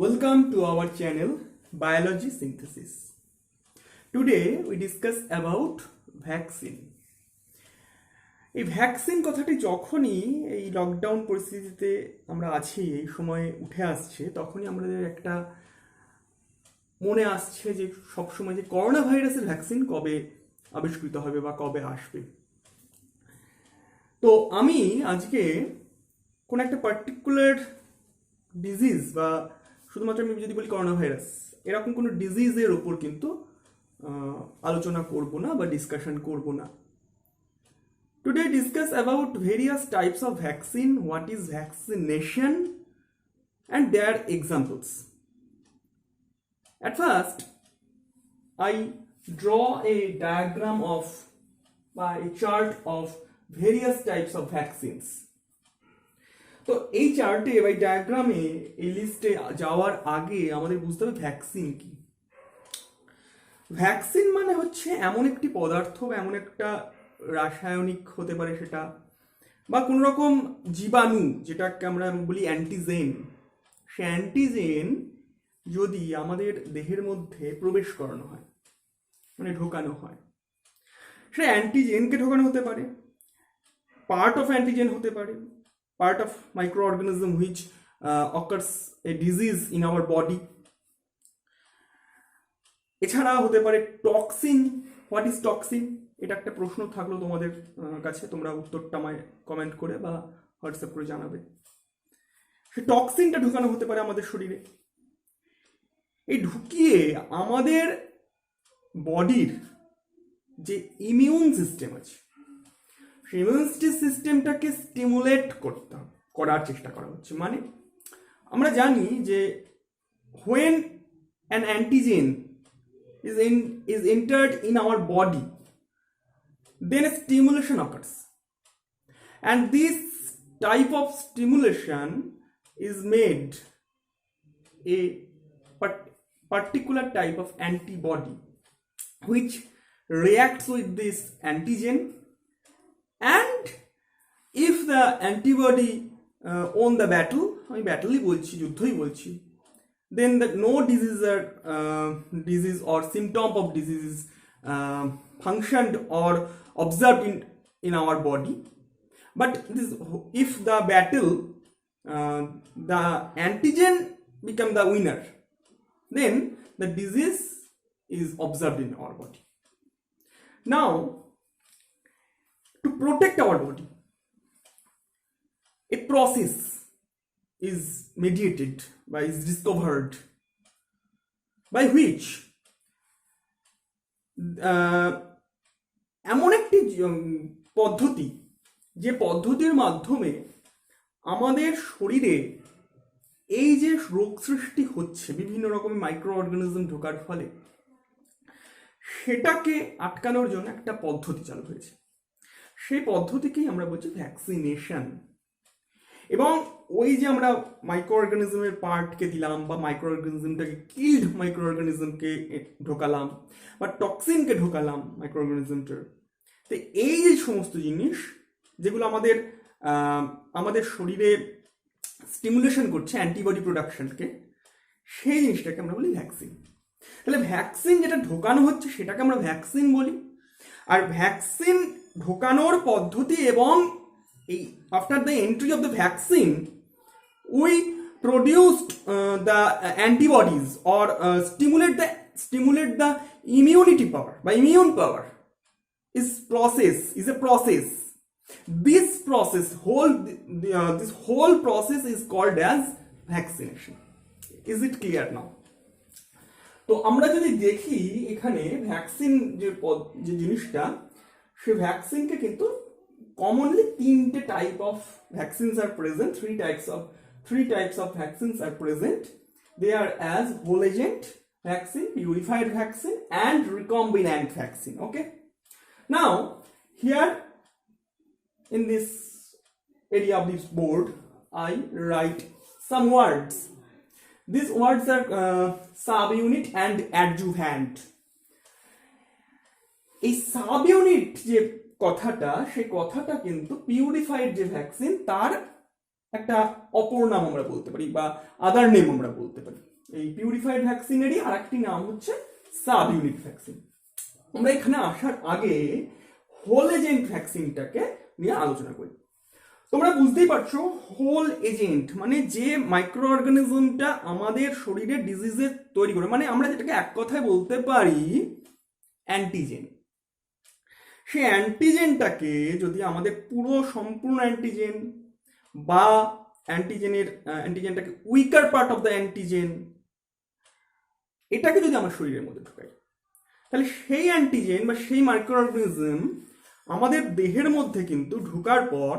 Welcome to our channel Biology Synthesis. Today we discuss about vaccine. এই vaccine কথাটি যখনই এই লকডাউন পরিস্থিতিতে আমরা আছি, এই সময়ে উঠে আসছে, তখনই আমাদের একটা মনে আসছে যে সবসময় যে করোনা ভাইরাসের ভ্যাকসিন কবে আবিষ্কৃত হবে বা কবে আসবে। তো আমি আজকে কোন একটা পার্টিকুলার ডিজিজ বা শুধুমাত্র আমি যদি বলি করোনা ভাইরাস, এরকম কোনো ডিজিজের ওপর কিন্তু আলোচনা করব না বা ডিসকাশন করব না। Today discuss about various types of vaccine, what is vaccination and their examples. At first, I draw a diagram of a chart of various types of vaccines. তো এই চার্টে বা ডায়াগ্রামে এই লিস্টে যাওয়ার আগে আমাদের বুঝতে হবে ভ্যাকসিন কি। ভ্যাকসিন মানে হচ্ছে এমন একটি পদার্থ বা এমন একটা রাসায়নিক হতে পারে সেটা, বা কোনো রকম জীবাণু, যেটাকে আমরা বলি অ্যান্টিজেন। সে অ্যান্টিজেন যদি আমাদের দেহের মধ্যে প্রবেশ করানো হয়, মানে ঢোকানো হয়, সে অ্যান্টিজেনকে ঢোকানো হতে পারে, পার্ট অফ অ্যান্টিজেন হতে পারে, part of microorganism which occurs a disease in our body. এছাড়া হতে পারে টক্সিন। What is toxin? এটা একটা প্রশ্ন থাকলো তোমাদের কাছে, তোমরা উত্তরটা আমায় কমেন্ট করে বা হোয়াটসঅ্যাপ করে জানাবে। সে টক্সিনটা ঢুকানো হতে পারে আমাদের শরীরে। এই ঢুকিয়ে আমাদের বডির যে ইমিউন সিস্টেম আছে, ইমিউন সিস্টেমটাকে স্টিমুলেট করার চেষ্টা করা হচ্ছে। মানে আমরা জানি যে when an antigen is entered in our body, then a stimulation occurs, and this type of stimulation is made a particular type of antibody which reacts with this antigen. And if the antibody won the battle, আমি ব্যাটলই বলছি, যুদ্ধই বলছি, then no disease or symptom of disease functioned or observed in our body. But if the battle, the antigen become the winner, then the disease is observed in our body. Now, to protect our body, a process is mediated by, is discovered, by which এমন একটি পদ্ধতি, যে পদ্ধতির মাধ্যমে আমাদের শরীরে এই যে রোগ সৃষ্টি হচ্ছে বিভিন্ন রকমের মাইক্রো অর্গানিজম ঢোকার ফলে, সেটাকে আটকানোর জন্য একটা পদ্ধতি চালু হয়েছে। সেই পদ্ধতিকেই আমরা বলছি ভ্যাকসিনেশন। এবং ওই যে আমরা মাইক্রো অর্গানিজমের পার্টকে দিলাম, বা মাইক্রো অর্গানিজমটাকে কিল্ড মাইক্রো অর্গানিজমকে ঢোকালাম, বা টক্সিনকে ঢোকালাম মাইক্রো অর্গানিজমটার। তো এই যে সমস্ত জিনিস যেগুলো আমাদের শরীরে স্টিমুলেশন করছে অ্যান্টিবডি প্রোডাকশনকে, সেই জিনিসটাকে আমরা বলি ভ্যাকসিন। তাহলে ভ্যাকসিন যেটা ঢোকানো হচ্ছে সেটাকে আমরা ভ্যাকসিন বলি। আর ভ্যাকসিন ঢোকানোর পদ্ধতি এবং এই after the entry of the vaccine we produced the antibodies or stimulate the immunity power বা immune power is a process. This whole process is called as vaccination. Is it clear now? তো আমরা যদি দেখি এখানে vaccine যে জিনিসটা, সে ভ্যাকসিনকে কিন্তু commonly তিনটে type of vaccines are present, three types of vaccines are present. They are as whole agent vaccine, purified vaccine, and recombinant vaccine. Okay, now here in this area of this board I write some words. These words are subunit and adjuvant. এই subunit যে কথাটা, সেই কথাটা কিন্তু purified যে vaccine তার একটা অপর নাম আমরা বলতে পারি, বা আদার নেম আমরা বলতে পারি। এই পিউরিফাইড ভ্যাকসিনেরই আর একটি নাম হচ্ছে সাব ইউনিট ভ্যাকসিন। আমরা এখানে আসার আগে হোল এজেন্ট ভ্যাকসিনটাকে নিয়ে আলোচনা করি। তোমরা বুঝতেই পারছো হোল এজেন্ট মানে যে মাইক্রো অর্গানিজমটা আমাদের শরীরে ডিজিজের তৈরি করে, মানে আমরা যেটাকে এক কথায় বলতে পারি অ্যান্টিজেন। সেই অ্যান্টিজেনটাকে যদি আমাদের পুরো সম্পূর্ণ অ্যান্টিজেন বা অ্যান্টিজেনটাকে weaker part of the antigen এটাকে যদি আমার শরীরের মধ্যে ঢুকাই, তাহলে সেই অ্যান্টিজেন বা সেই মাইক্রো অর্গানিজম আমাদের দেহের মধ্যে কিন্তু ঢোকার পর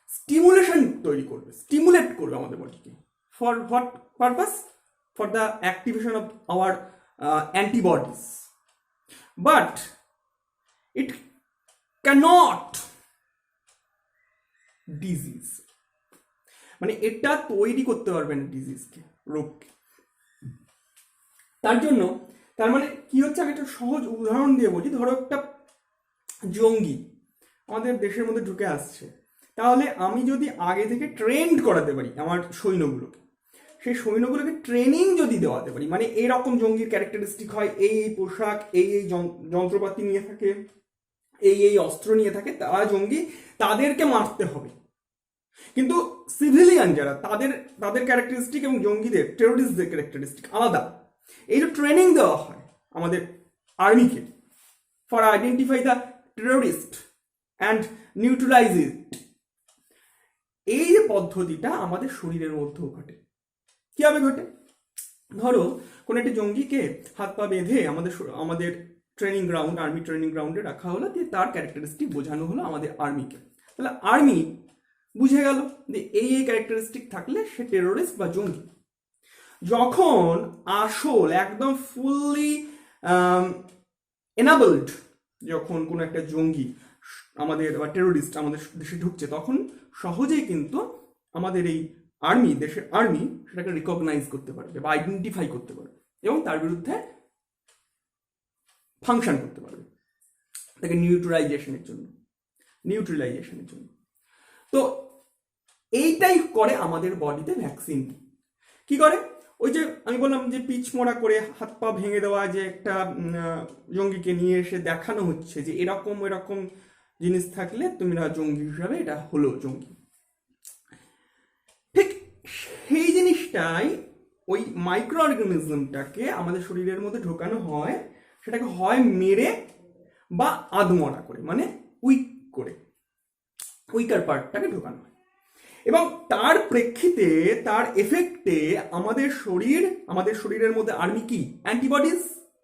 স্টিমুলেশন তৈরি করবে, স্টিমুলেট করবে আমাদের বডিকে। For what purpose? For the activation of our antibodies, but it cannot disease, মানে এটা তৈরি করতে পারবে না ডিজিজকে, রোগকে। তার জন্য তার মানে কি হচ্ছে, আমি একটা সহজ উদাহরণ দিয়ে বলি। ধরো একটা জঙ্গি আমাদের দেশের মধ্যে ঢুকে আসছে, তাহলে আমি যদি আগে থেকে ট্রেন্ড করাতে পারি আমার সৈন্যগুলোকে, সেই সৈন্যগুলোকে ট্রেনিং যদি দেওয়াতে পারি, মানে এরকম জঙ্গির ক্যারেক্টারিস্টিক হয়, এই পোশাক, এই যন্ত্রপাতি নিয়ে থাকে, এই অস্ত্র নিয়ে থাকে, তারা জঙ্গি, তাদেরকে মারতে হবে। কিন্তু সিভিলিয়ান যারা তাদের ক্যারেক্টারিস্টিক এবং জঙ্গিদের টেরোরিস্টদের ক্যারেক্টারিস্টিক আলাদা। এই যে ট্রেনিং দেওয়া হয় আমাদের আর্মিকে for identify the terrorist and neutralise it, এই যে পদ্ধতিটা আমাদের শরীরের মধ্যেও ঘটে। কিভাবে ঘটে? ধরো কোনো একটা জঙ্গিকে হাত পা বেঁধে আমাদের ট্রেনিং গ্রাউন্ড, আর্মি ট্রেনিং গ্রাউন্ডে রাখা হলো, দিয়ে তার ক্যারেক্টারিস্টিক বোঝানো হলো আমাদের আর্মিকে। তাহলে আর্মি বুঝে গেল যে এই ক্যারেক্টারিস্টিক থাকলে সে টেরোরিস্ট বা জঙ্গি। যখন আসল একদম ফুললি এনাবলড যখন কোনো একটা জঙ্গি আমাদের বা টেরোরিস্ট আমাদের দেশে ঢুকছে, তখন সহজেই কিন্তু আমাদের এই আর্মি, দেশের আর্মি সেটাকে রিকগনাইজ করতে পারবে বা আইডেন্টিফাই করতে পারবে এবং তার বিরুদ্ধে ফাংশন করতে পারবে, তাকে নিউট্রালাইজেশনের জন্য। তো এইটাই করে আমাদের বডিতে ভ্যাকসিন। কি করে? ওই যে আমি বললাম যে পিচ মোড়া করে হাত পা ভেঙে দেওয়া, যে একটা জঙ্গিকে নিয়ে এসে দেখানো হচ্ছে যে এরকম জিনিস থাকলে তুমি জঙ্গি হিসাবে এটা হলো জঙ্গি। ঠিক সেই জিনিসটাই ওই মাইক্রো অর্গানিজমটাকে আমাদের শরীরের মধ্যে ঢোকানো হয়, সেটাকে হয় মেরে বা আধমরা করে, মানে উইকার পার্টটাকে ঢোকানো হয়। এবং তার প্রেক্ষিতে, তার এফেক্টে আমাদের শরীরের মধ্যে আর্মি কি? অ্যান্টিবডিজ।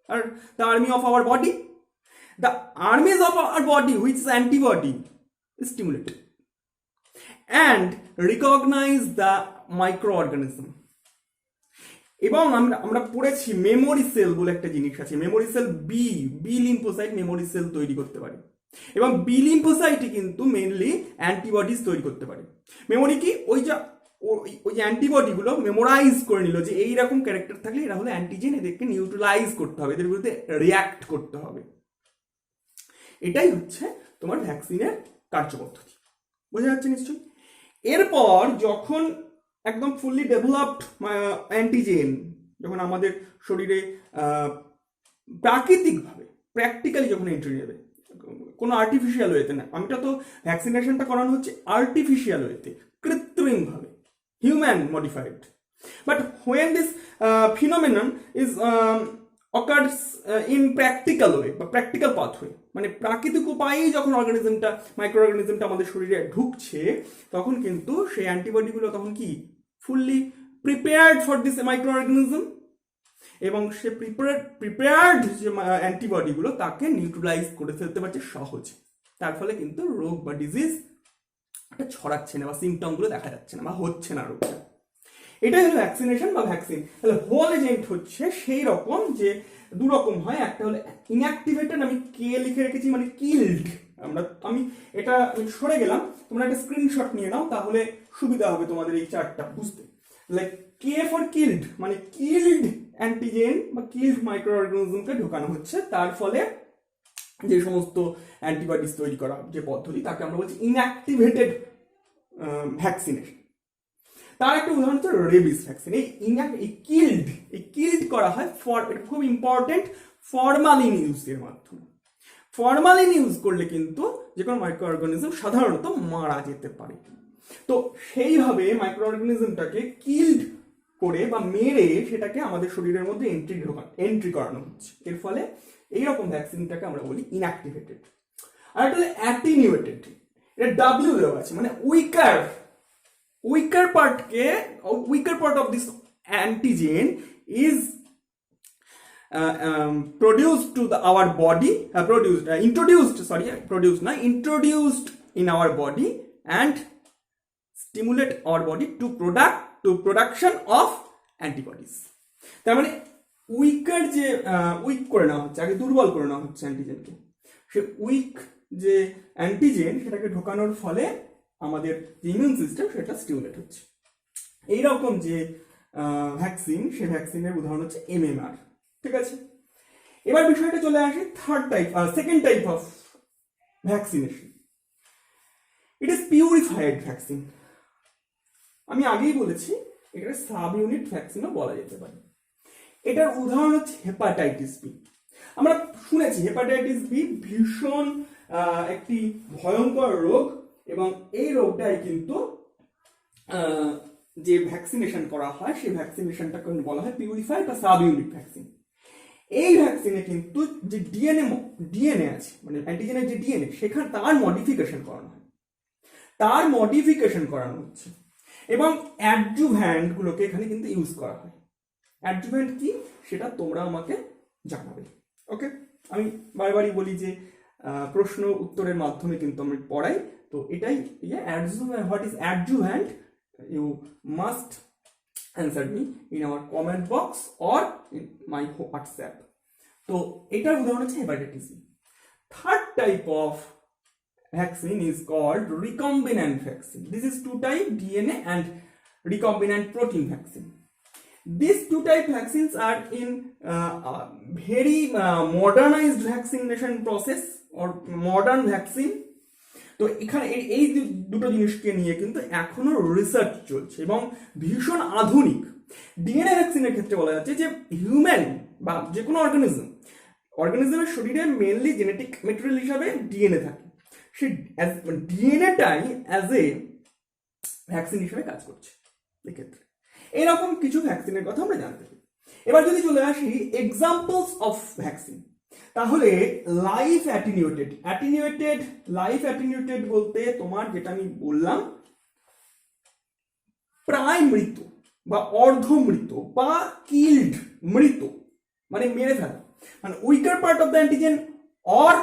আর the army of our body, the armies of our body which is antibody is stimulated and recognise the microorganism. এবং আমরা পড়েছি মেমোরি সেল বলে একটা জিনিস আছে। Memory cell B lymphocyte memory cell তৈরি করতে পারে, এবং বি লিম্ফোসাইটই কিন্তু মেনলি অ্যান্টিবডিজ তৈরি করতে পারে। মেমোরি কি? ওই যে অ্যান্টিবডিগুলো মেমোরাইজ করে নিল যে এইরকম ক্যারেক্টার থাকলে এরা হলো অ্যান্টিজেন, এদেরকে নিউট্রালাইজ করতে হবে, এদের বিরুদ্ধে রিয়াক্ট করতে হবে। এটাই হচ্ছে তোমার ভ্যাকসিনের কার্যপদ্ধতি। বোঝা যাচ্ছে নিশ্চয়ই? এরপর যখন একদম ফুললি ডেভেলপড অ্যান্টিজেন যখন আমাদের শরীরে প্রাকৃতিকভাবে প্র্যাকটিক্যালি যখন এন্ট্রি নেবে, কোনো আর্টিফিশিয়াল ওয়েতে না, আমিটা তো ভ্যাকসিনেশনটা করানো হচ্ছে আর্টিফিশিয়াল ওয়েতে, কৃত্রিমভাবে, human modified. But when this ফিনোমেনন is occurs in practical way বা প্র্যাকটিক্যাল পাথওয়ে, মানে প্রাকৃতিক উপায়েই যখন মাইক্রো অর্গানিজমটা আমাদের শরীরে ঢুকছে, তখন কিন্তু সেই অ্যান্টিবডিগুলো তখন কি fully prepared for this micro organism, এবং সে প্রিপেয়ার্ড যে অ্যান্টিবডিগুলো তাকে নিউট্রালাইজ করে ফেলতে পারছে সহজে। তার ফলে কিন্তু রোগ বা ডিজিজ ছড়াচ্ছে না বা সিমটমগুলো দেখা যাচ্ছে না বা হচ্ছে না রোগটা। এটাই হলো ভ্যাকসিনেশন বা ভ্যাকসিন। তাহলে হোল এজেন্ট হচ্ছে সেই রকম যে দু রকম হয়, একটা হলো ইনঅ্যাক্টিভেটেড, আমি কে লিখে রেখেছি মানে কিল্ড। আমি সরে গেলাম, তোমরা একটা স্ক্রিনশট নিয়ে নাও, তাহলে সুবিধা হবে তোমাদের এই চার্টটা বুঝতে। লাইক কে ফর কিল্ড, মানে কিল্ড অ্যান্টিজেন বা কিল্ড মাইক্রো অর্গানিজমকে ঢোকানো হচ্ছে, তার ফলে যে সমস্ত অ্যান্টিবডিজ তৈরি করা যে পদ্ধতি, তাকে আমরা বলছি ইনঅ্যাক্টিভেটেড ভ্যাকসিনেশন। তার একটা উদাহরণ হচ্ছে রেবিস ভ্যাকসিন। এই কিল্ড করা হয় এটা খুব ইম্পর্টেন্ট ফরমালিন ইউজের মাধ্যমে। ফরমালিন ইউজ করলে কিন্তু যে কোনো মাইক্রো অর্গানিজম সাধারণত মারা যেতে পারে। তো সেইভাবে মাইক্রো অর্গানিজমটাকে কিল্ড করে বা মেরে সেটাকে আমাদের শরীরের মধ্যে এন্ট্রি করানো হচ্ছে। এর ফলে এইরকম ভ্যাকসিনটাকে আমরা বলি ইনঅ্যাক্টিভেটেড। আর একটা হলো অ্যাটিনিউয়েটেড। এটা ডাব্লিউ দেওয়া আছে, মানে weaker part of this antigen is produced to our body, introduced in our body and stimulate our body to production of antibodies. তার মানে উইক করে নেওয়া হচ্ছে, আগে দুর্বল করে নেওয়া হচ্ছে অ্যান্টিজেনকে। সে উইক যে অ্যান্টিজেন সেটাকে ঢোকানোর ফলে আমাদের ইমিউন সিস্টেম সেটা স্টিমুলেট হচ্ছে। এইরকম যে ভ্যাকসিন, সেই ভ্যাকসিনের উদাহরণ হচ্ছে MMR। ঠিক আছে, এবার বিষয়টা চলে আসে second type of vaccination. It is purified vaccine. আমি আগেই বলেছি এটা সাব ইউনিট ভ্যাকসিনও বলা যেতে পারে। এটার উদাহরণ হচ্ছে হেপাটাইটিস বি। আমরা শুনেছি হেপাটাইটিস বি ভীষণ একটি ভয়ঙ্কর রোগ, এবং এই রোগটাই কিন্তু যে ভ্যাকসিনেশন করা হয় সেই ভ্যাকসিনেশনটাকে বলা হয় পিউরিফাইড বা সাব ইউনিট ভ্যাকসিন। এই ভ্যাকসিনে কিন্তু যে ডিএনএ আছে, মানে অ্যান্টিজেনের যে ডিএনএ, সেখানে তার মডিফিকেশন করানো হচ্ছে, এবং অ্যাডজুভ্যান্ট গুলোকে এখানে কিন্তু ইউজ করা হয়। অ্যাডজুভ্যান্ট কি সেটা তোমরা আমাকে জানাবে। ওকে, আমি বারবারই বলি যে প্রশ্ন উত্তরের মাধ্যমে কিন্তু আমি পড়াই, তো এটাই what is adjuvant, you must answer me in our comment box or in my WhatsApp. তো এটার উদাহরণ হচ্ছে hepatitis B. Third type of vaccine is called recombinant vaccine. This is 2 type DNA and recombinant protein vaccine. These 2 type vaccines are in very modernized vaccination process or modern vaccine. তো এখানে এই দুটো জিনিসকে নিয়ে কিন্তু এখনো রিসার্চ চলছে এবং ভীষণ আধুনিক। ডিএনএ ভ্যাকসিনের ক্ষেত্রে বলা যাচ্ছে যে হিউম্যান বা যে কোনো অর্গানিজমের শরীরে মেনলি জেনেটিক মেটেরিয়াল হিসাবে ডিএনএ থাকে, সেই ডিএনএটাই অ্যাজ এ ভ্যাকসিন হিসেবে কাজ করছে। এক্ষেত্রে এরকম কিছু ভ্যাকসিনের কথা আমরা জানতে পারি। এবার যদি চলে আসি এক্সাম্পলস অফ ভ্যাকসিন, তাহলে লাইফ অ্যাটিনিউয়েটেড বলতে তোমার যেটা আমি বললাম প্রায় মৃত বা অর্ধমৃত বা কিল্ড, মৃত মানে মেরে ফেলা, মানে weaker part of the antigen or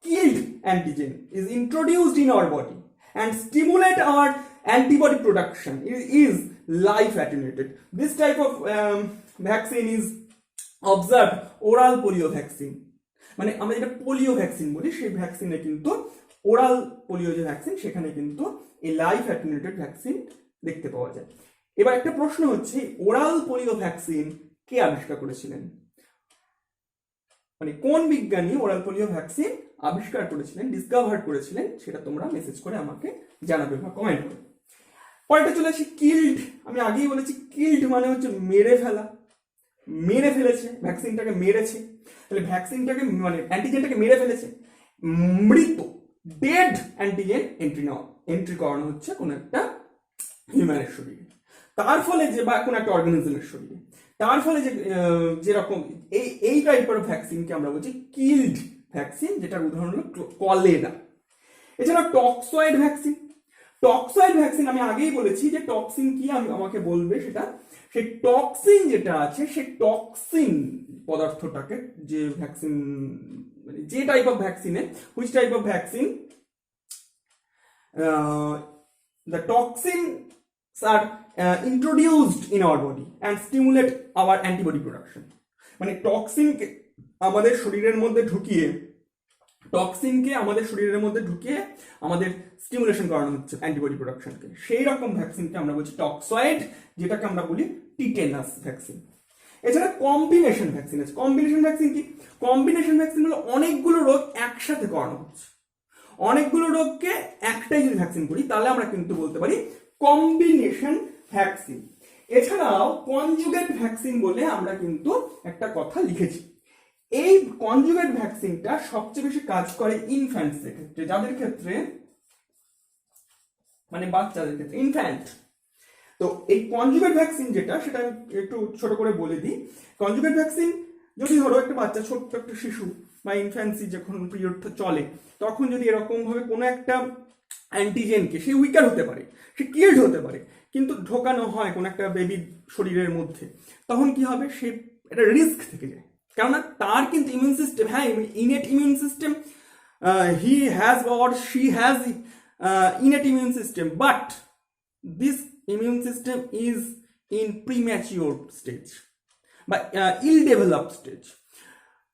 killed antigen is introduced in our body and stimulate our antibody production is life attenuated. This type of vaccine is observe oral polio vaccine. মানে আমরা যেটা polio vaccine বলি, সেই ভ্যাকসিনে কিন্তু oral polio যে vaccine, সেখানে কিন্তু এই লাইফ অ্যাটিনিউয়েটেড ভ্যাকসিন দেখতে পাওয়া যায়। এবার একটা প্রশ্ন হচ্ছে, ওরাল পোলিও ভ্যাকসিন কে আবিষ্কার করেছিলেন? মানে কোন বিজ্ঞানী ওরাল পোলিও ভ্যাকসিন আবিষ্কার করেছিলেন, ডিসকভার করেছিলেন, সেটা তোমরা মেসেজ করে আমাকে জানাবে বা কমেন্ট করে। পরেরটা চলে আসি কিল্ড। আমি আগেই বলেছি কিল্ড মানে হচ্ছে মেরে ফেলা, মেরে ফেলেছে, ভ্যাকসিনটাকে মেরেছে। তাহলে ভ্যাকসিনটাকে মানে অ্যান্টিজেনটাকে মেরে ফেলেছে। মৃত, ডেড অ্যান্টিজেন এন্ট্রি করানো হচ্ছে কোনো একটা হিউম্যানের শরীরে, তার ফলে যে বা কোনো একটা অর্গানিজমের শরীরে, তার ফলে যে যেরকম এই টাইপের ভ্যাকসিনকে আমরা বলছি কিল্ড ভ্যাকসিন, যেটার উদাহরণ হলো কলেরা। এছাড়া টক্সয়েড ভ্যাকসিন আমি আগেই বলেছি যে টক্সিন কি আমাকে বলবে সেটা। সেই টক্সিন যেটা আছে, সেই টক্সিন পদার্থটাকে যে ভ্যাকসিন মানে যে টাইপ অফ ভ্যাকসিনে which type of vaccine the toxins are introduced in our body and stimulate our antibody production. মানে টক্সিনকে আমাদের শরীরের মধ্যে ঢুকিয়ে আমাদের স্টিমুলেশন করানো হচ্ছে অ্যান্টিবডি প্রোডাকশনকে, সেই রকম ভ্যাকসিনকে আমরা বলছি টক্সয়েড, যেটাকে আমরা বলি টিটেনাস ভ্যাকসিন। এছাড়া কম্বিনেশন ভ্যাকসিন আছে। কম্বিনেশন ভ্যাকসিন কি? কম্বিনেশন ভ্যাকসিন হলো অনেকগুলো রোগ একসাথে করানো হচ্ছে। অনেকগুলো রোগকে একটাই যদি ভ্যাকসিন করি, তাহলে আমরা কিন্তু বলতে পারি কম্বিনেশন ভ্যাকসিন। এছাড়াও কনজুগেট ভ্যাকসিন বলে আমরা কিন্তু একটা কথা লিখেছি। এই কনজুগেট ভ্যাকসিনটা সবচেয়ে বেশি কাজ করে ইনফ্যান্টসের ক্ষেত্রে, যাদের ক্ষেত্রে মানে বাচ্চাদের ক্ষেত্রে, ইনফ্যান্ট। তো এই কনজুগেট ভ্যাকসিন যেটা, সেটা আমি একটু ছোট করে বলে দিই। কনজুগেট ভ্যাকসিন যদি ধরো একটা বাচ্চা, ছোট্ট একটা শিশু বা ইনফ্যান্সি যখন পিরিয়ডটা চলে, তখন যদি এরকম ভাবে কোনো একটা অ্যান্টিজেনকে, সে উইকার হতে পারে, সে কিল্ড হতে পারে, কিন্তু ঢোকানো হয় কোনো একটা বেবির শরীরের মধ্যে, তখন কি হবে, সে একটা রিস্ক থেকে যায়। কেননা তার কিন্তু ইমিউন সিস্টেম, হ্যাঁ innate immune system, he has or she has innate immune system, but this immune system is in premature stage বা ইল ডেভেলপড স্টেজ।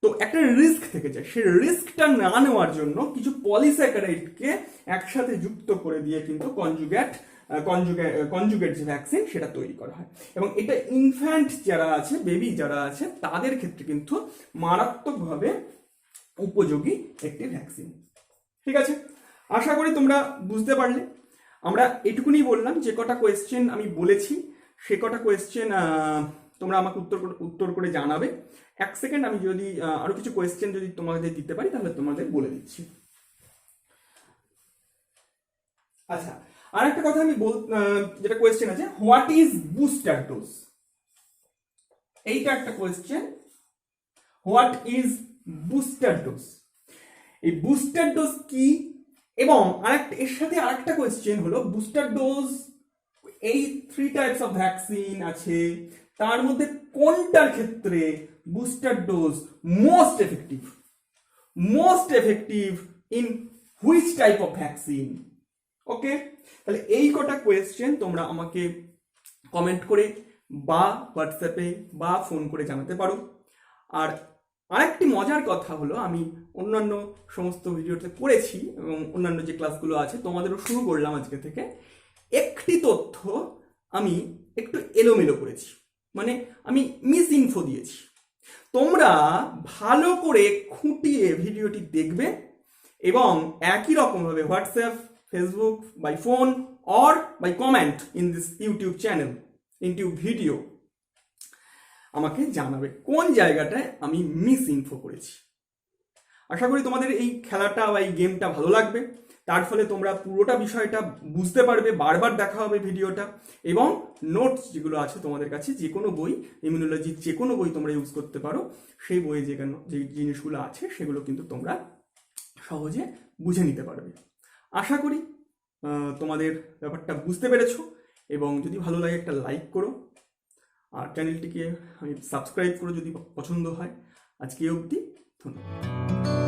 তো একটা রিস্ক থেকে যায়, সেই রিস্কটা না নেওয়ার জন্য কিছু পলিস্যাকারাইডকে একসাথে যুক্ত করে দিয়ে কিন্তু কনজুগেট যে ভ্যাকসিন সেটা তৈরি করা হয়। এবং এটা ইনফ্যান্ট যারা আছে, বেবি যারা আছে, তাদের ক্ষেত্রে কিন্তু মারাত্মকভাবে উপযোগী একটি ভ্যাকসিন। ঠিক আছে, আশা করি তোমরা বুঝতে পারলে। আমরা এটুকুনি বললাম, যে কটা কোয়েশ্চেন আমি বলেছি সে কটা কোয়েশ্চেন তোমরা আমাকে উত্তর করে জানাবে। এক সেকেন্ড, আমি যদি আরো কিছু কোয়েশ্চেন যদি তোমাদের দিতে পারি তাহলে তোমাদের বলে দিচ্ছি। আচ্ছা, আর একটা কথা আমি যেটা কোয়েশ্চেন আছে, হোয়াট ইজ বুস্টার ডোজ? এইটা একটা question, what is booster dose? এই বুস্টার ডোজ কি? এবং এর সাথে আরেকটা কোয়েশ্চেন হলো, বুস্টার ডোজ, এই 3 টাইপস অফ ভ্যাকসিন আছে, তার মধ্যে কোনটার ক্ষেত্রে booster dose most effective in which type of vaccine? Okay, তাহলে এই কটা কোয়েশ্চেন তোমরা আমাকে কমেন্ট করে বা হোয়াটসঅ্যাপে বা ফোন করে জানাতে পারো। আর আরেকটি মজার কথা হলো, আমি অন্যান্য সমস্ত ভিডিওতে করেছি এবং অন্যান্য যে ক্লাসগুলো আছে তোমাদেরও শুরু করলাম আজকে থেকে, একটি তথ্য আমি একটু এলোমেলো করেছি, মানে আমি মিস ইনফো দিয়েছি। তোমরা ভালো করে খুঁটিয়ে ভিডিওটি দেখবে এবং একই রকমভাবে WhatsApp, Facebook, by phone or by comment in this YouTube channel, YouTube video আমাকে জানাবে কোন জায়গাটায় আমি মিস ইনফো করেছি। আশা করি তোমাদের এই খেলাটা বা এই গেমটা ভালো লাগবে, তার ফলে তোমরা পুরোটা বিষয়টা বুঝতে পারবে, বারবার দেখা হবে ভিডিওটা। এবং নোটস যেগুলো আছে তোমাদের কাছে, যে কোনো বই, ইমিউনোলজির যে কোনো বই তোমরা ইউজ করতে পারো, সেই বইয়ে যে জিনিসগুলো আছে সেগুলো কিন্তু তোমরা সহজে বুঝে নিতে পারবে। আশা করি তোমাদের ব্যাপারটা বুঝতে পেরেছো, এবং যদি ভালো লাগে একটা লাইক করো, আর চ্যানেলটিকে সাবস্ক্রাইব করো যদি পছন্দ হয়। আজকে অবধি, ধন্যবাদ।